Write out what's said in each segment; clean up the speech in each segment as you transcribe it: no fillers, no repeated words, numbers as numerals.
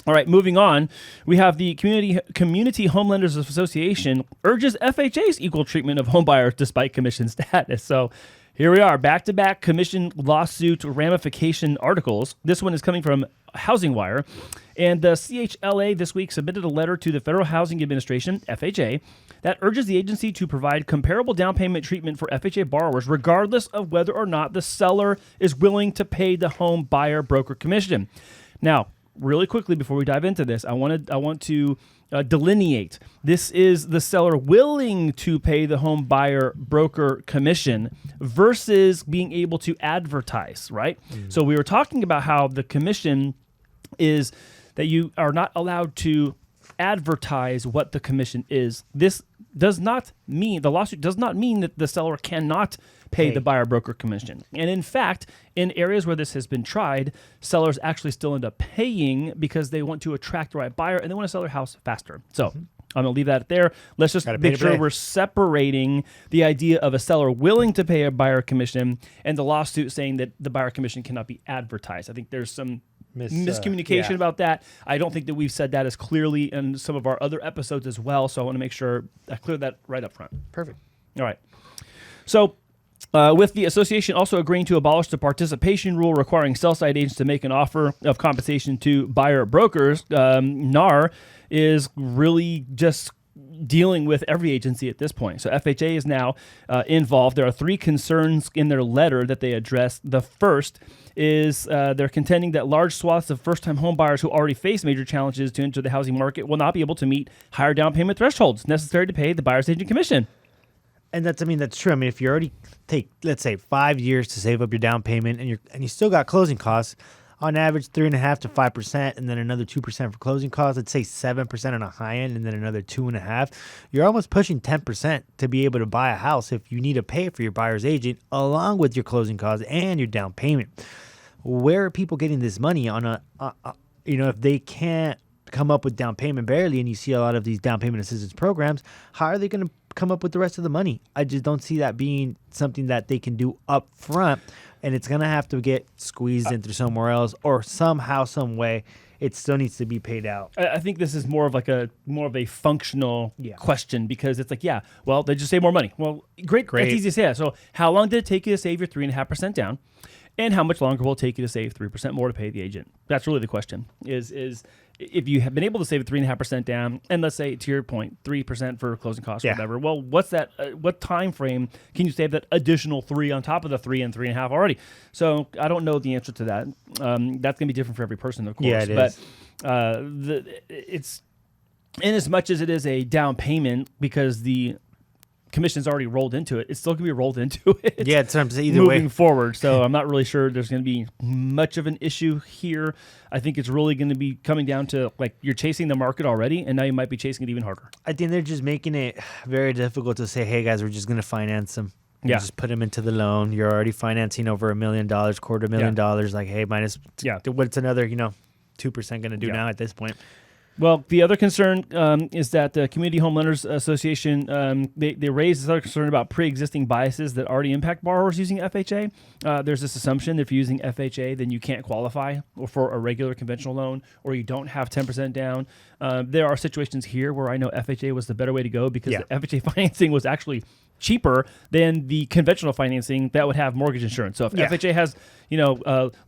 All right, moving on. We have the Community Homelanders Association urges FHA's equal treatment of homebuyers despite commission status. So here we are, back-to-back commission lawsuit ramification articles. This one is coming from HousingWire. And the CHLA this week submitted a letter to the Federal Housing Administration, FHA, that urges the agency to provide comparable down payment treatment for FHA borrowers regardless of whether or not the seller is willing to pay the home buyer broker commission. Now, really quickly before we dive into this, I want to delineate. This is the seller willing to pay the home buyer broker commission versus being able to advertise, right? So we were talking about how the commission is that you are not allowed to advertise what the commission is. This does not mean, the lawsuit does not mean that the seller cannot pay the buyer broker commission. And in fact, in areas where this has been tried, sellers actually still end up paying because they want to attract the right buyer and they want to sell their house faster. So I'm going to leave that there. Let's just make sure we're separating the idea of a seller willing to pay a buyer commission and the lawsuit saying that the buyer commission cannot be advertised. I think there's some miscommunication about that. I don't think that we've said that as clearly in some of our other episodes as well. So I want to make sure I clear that right up front. Perfect. All right. So with the association also agreeing to abolish the participation rule requiring sell-side agents to make an offer of compensation to buyer brokers, NAR is really just dealing with every agency at this point. So FHA is now involved. There are three concerns in their letter that they address. The first is they're contending that large swaths of first-time home buyers who already face major challenges to enter the housing market will not be able to meet higher down payment thresholds necessary to pay the buyer's agent commission. And that's true. I mean, if you already take, let's say, 5 years to save up your down payment and you still got closing costs, on average 3.5% to 5%, and then another 2% for closing costs. Let's say 7% on a high end, and then another 2.5%. You're almost pushing 10% to be able to buy a house if you need to pay for your buyer's agent along with your closing costs and your down payment. Where are people getting this money on if they can't come up with down payment barely, and you see a lot of these down payment assistance programs, how are they going to come up with the rest of the money? I just don't see that being something that they can do up front, and it's going to have to get squeezed into somewhere else, or somehow, some way, it still needs to be paid out. I think this is more of a functional question, because it's like, well, they just save more money. Well, great. That's easy to say. So how long did it take you to save your 3.5% down? And how much longer will it take you to save 3% more to pay the agent? That's really the question. Is if you have been able to save 3.5% down, and let's say, to your point, 3% for closing costs or whatever. Well, what's that? What time frame can you save that additional 3 on top of the 3 and 3.5 already? So I don't know the answer to that. That's going to be different for every person, of course. Yeah, it is. But it's in as much as it is a down payment, because the commission's already rolled into it, it's still going to be rolled into it. Yeah, in terms of either moving way forward. So I'm not really sure there's going to be much of an issue here. I think it's really going to be coming down to, like, you're chasing the market already, and now you might be chasing it even harder. I think they're just making it very difficult to say, hey, guys, we're just going to finance them. Just put them into the loan. You're already financing over $1 million, $250,000. Like, hey, minus, what's another, 2% going to do now at this point? Well, the other concern is that the Community Homelanders Association, they raised this other concern about pre-existing biases that already impact borrowers using FHA. There's this assumption that if you're using FHA, then you can't qualify for a regular conventional loan, or you don't have 10% down. There are situations here where I know FHA was the better way to go, because the FHA financing was actually cheaper than the conventional financing that would have mortgage insurance. So if FHA has,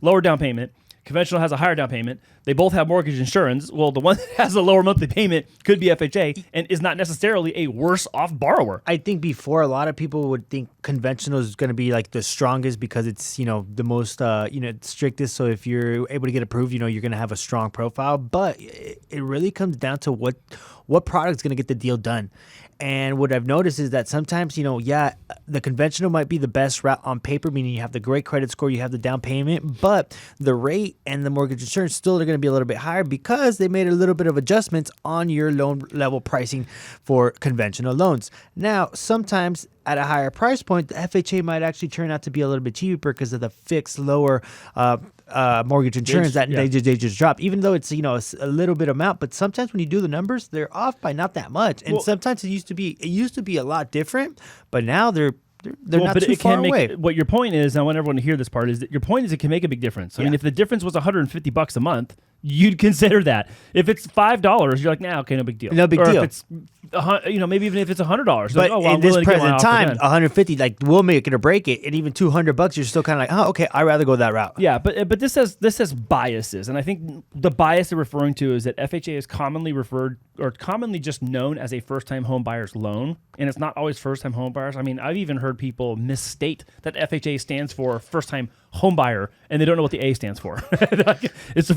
lower down payment, conventional has a higher down payment, they both have mortgage insurance. Well, the one that has a lower monthly payment could be FHA and is not necessarily a worse off borrower. I think before, a lot of people would think conventional is going to be like the strongest because it's, the most, strictest. So if you're able to get approved, you're going to have a strong profile. But it really comes down to what product's going to get the deal done. And what I've noticed is that sometimes, the conventional might be the best route on paper, meaning you have the great credit score, you have the down payment, but the rate and the mortgage insurance still are going to be a little bit higher because they made a little bit of adjustments on your loan level pricing for conventional loans. Now, sometimes at a higher price point, the FHA might actually turn out to be a little bit cheaper because of the fixed lower mortgage insurance that they just dropped, even though it's a little bit amount. But sometimes when you do the numbers, they're off by not that much. And sometimes it used to be a lot different, but now they're They're not too far away. What your point is, and I want everyone to hear this part, is that your point is it can make a big difference. I mean, if the difference was $150 a month, you'd consider that. If it's $5, you're like, nah, okay, no big deal. No big deal. If it's, maybe even if it's $100, but like, oh, well, in this present time, 150, like we'll make it or break it, and even $200, you're still kind of like, oh, okay, I'd rather go that route. Yeah, but this has biases, and I think the bias they're referring to is that FHA is commonly referred or commonly just known as a first-time home buyer's loan, and it's not always first-time home buyers. I mean, I've even heard people misstate that FHA stands for first-time home buyer, and they don't know what the A stands for. It's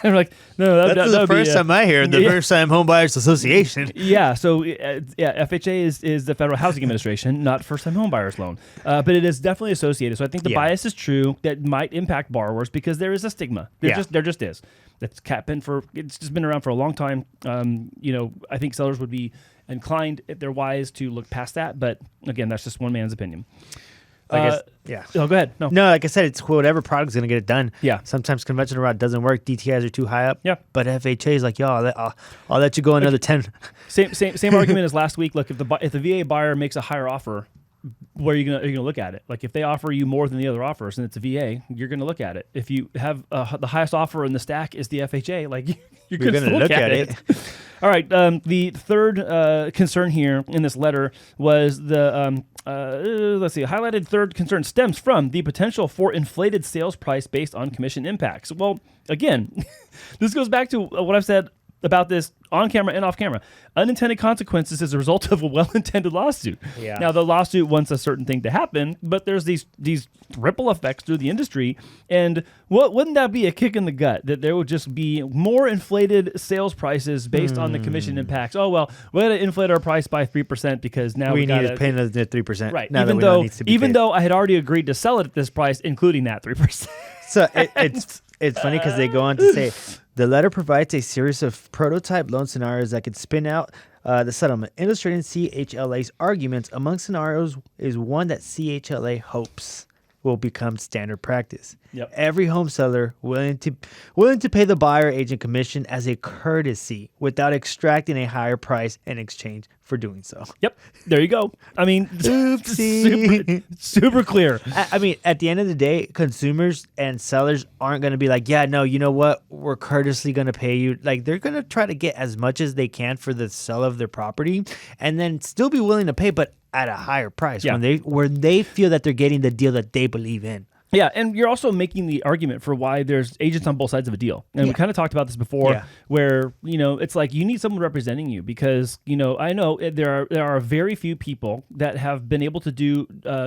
I'm like, no, that's the first time I hear the First Time Home Buyers Association. Yeah, so FHA is the Federal Housing Administration, not First Time Home Buyers Loan, but it is definitely associated. So I think the bias is true that might impact borrowers because there is a stigma. There just is. It's just been around for a long time. I think sellers would be inclined, if they're wise, to look past that. But again, that's just one man's opinion. Oh, go ahead. No, like I said, it's whatever product's going to get it done. Yeah. Sometimes conventional route doesn't work. DTIs are too high up. Yeah. But FHA is like, I'll let you go another 10. Same argument as last week. Look, if the VA buyer makes a higher offer, where are you gonna look at it? Like if they offer you more than the other offers and it's a VA, you're gonna look at it. If you have the highest offer in the stack is the FHA, like you're gonna look at it. All right. The third concern here in this letter was the highlighted third concern stems from the potential for inflated sales price based on commission impacts. Well, again, this goes back to what I've said about this on camera and off camera. Unintended consequences as a result of a well-intended lawsuit. Yeah. Now, the lawsuit wants a certain thing to happen, but there's these ripple effects through the industry. And wouldn't that be a kick in the gut that there would just be more inflated sales prices based on the commission impacts? Oh, well, we're going to inflate our price by 3% because now we need to pay another 3%. Right. Now even though I had already agreed to sell it at this price, including that 3%. So it's funny because they go on to say, the letter provides a series of prototype loan scenarios that could spin out the settlement. Illustrating CHLA's arguments among scenarios is one that CHLA hopes will become standard practice. Yep. Every home seller willing to pay the buyer agent commission as a courtesy without extracting a higher price in exchange for doing so. Yep. There you go. I mean, super clear. I mean, at the end of the day, consumers and sellers aren't going to be like, yeah, no, you know what? We're courteously going to pay you. Like, they're going to try to get as much as they can for the sale of their property and then still be willing to pay, but at a higher price when they feel that they're getting the deal that they believe in. Yeah, and you're also making the argument for why there's agents on both sides of a deal. And we kind of talked about this before, where, it's like you need someone representing you because, I know there are very few people that have been able to do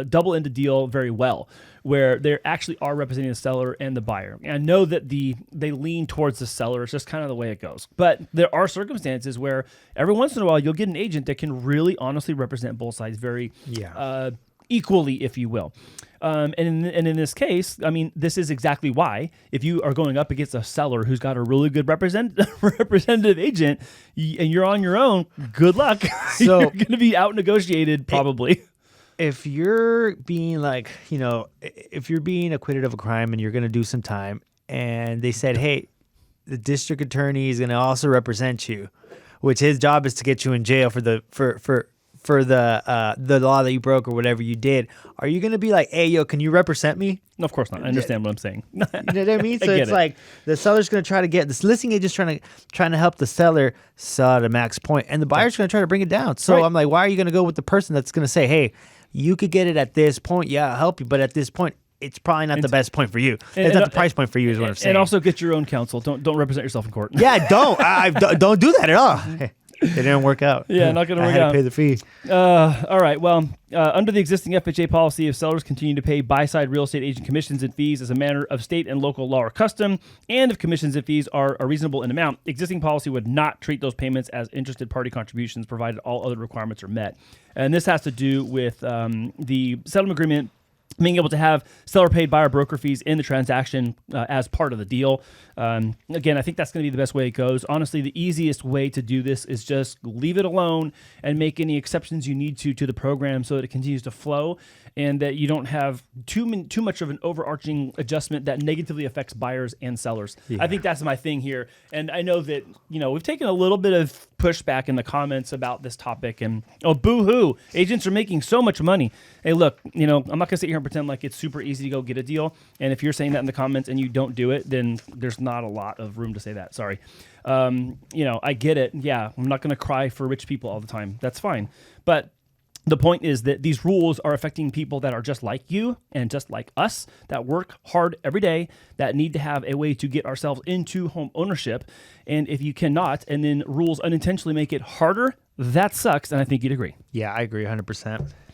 double-ended deal very well, where they actually are representing the seller and the buyer. And I know that they lean towards the seller. It's just kind of the way it goes. But there are circumstances where every once in a while you'll get an agent that can really honestly represent both sides very equally, if you will. And in this case, I mean, this is exactly why. If you are going up against a seller who's got a really good representative agent, and you're on your own, good luck. So you're going to be out negotiated probably. If you're being if you're being acquitted of a crime and you're going to do some time, and they said, hey, the district attorney is going to also represent you, which his job is to get you in jail for the law that you broke or whatever you did, are you going to be like, hey, yo, can you represent me? No, of course not. I understand what I'm saying. You know what I mean? So it's like the seller's going to try to get this listing agent's trying to help the seller sell at a max point, and the buyer's going to try to bring it down. So I'm like, why are you going to go with the person that's going to say, hey, you could get it at this point. Yeah, I'll help you. But at this point, it's probably not the best point for you. It's not the price point for you is what I'm saying. And also get your own counsel. Don't represent yourself in court. Yeah, don't do that at all. It didn't work out. Yeah, not going to work out. I had to pay the fee. All right. Well, under the existing FHA policy, if sellers continue to pay buy-side real estate agent commissions and fees as a matter of state and local law or custom, and if commissions and fees are reasonable in amount, existing policy would not treat those payments as interested party contributions provided all other requirements are met. And this has to do with the settlement agreement being able to have seller paid buyer broker fees in the transaction as part of the deal. Again, I think that's going to be the best way it goes. Honestly, the easiest way to do this is just leave it alone and make any exceptions you need to the program so that it continues to flow and that you don't have too much of an overarching adjustment that negatively affects buyers and sellers. Yeah. I think that's my thing here. And I know that, we've taken a little bit of pushback in the comments about this topic and, boo-hoo, agents are making so much money. Hey, look, I'm not going to sit here and pretend like it's super easy to go get a deal. And if you're saying that in the comments and you don't do it, then there's not a lot of room to say that. Sorry. I get it. Yeah, I'm not going to cry for rich people all the time. That's fine. But the point is that these rules are affecting people that are just like you and just like us, that work hard every day, that need to have a way to get ourselves into home ownership. And if you cannot, and then rules unintentionally make it harder, that sucks. And I think you'd agree. Yeah, I agree 100%.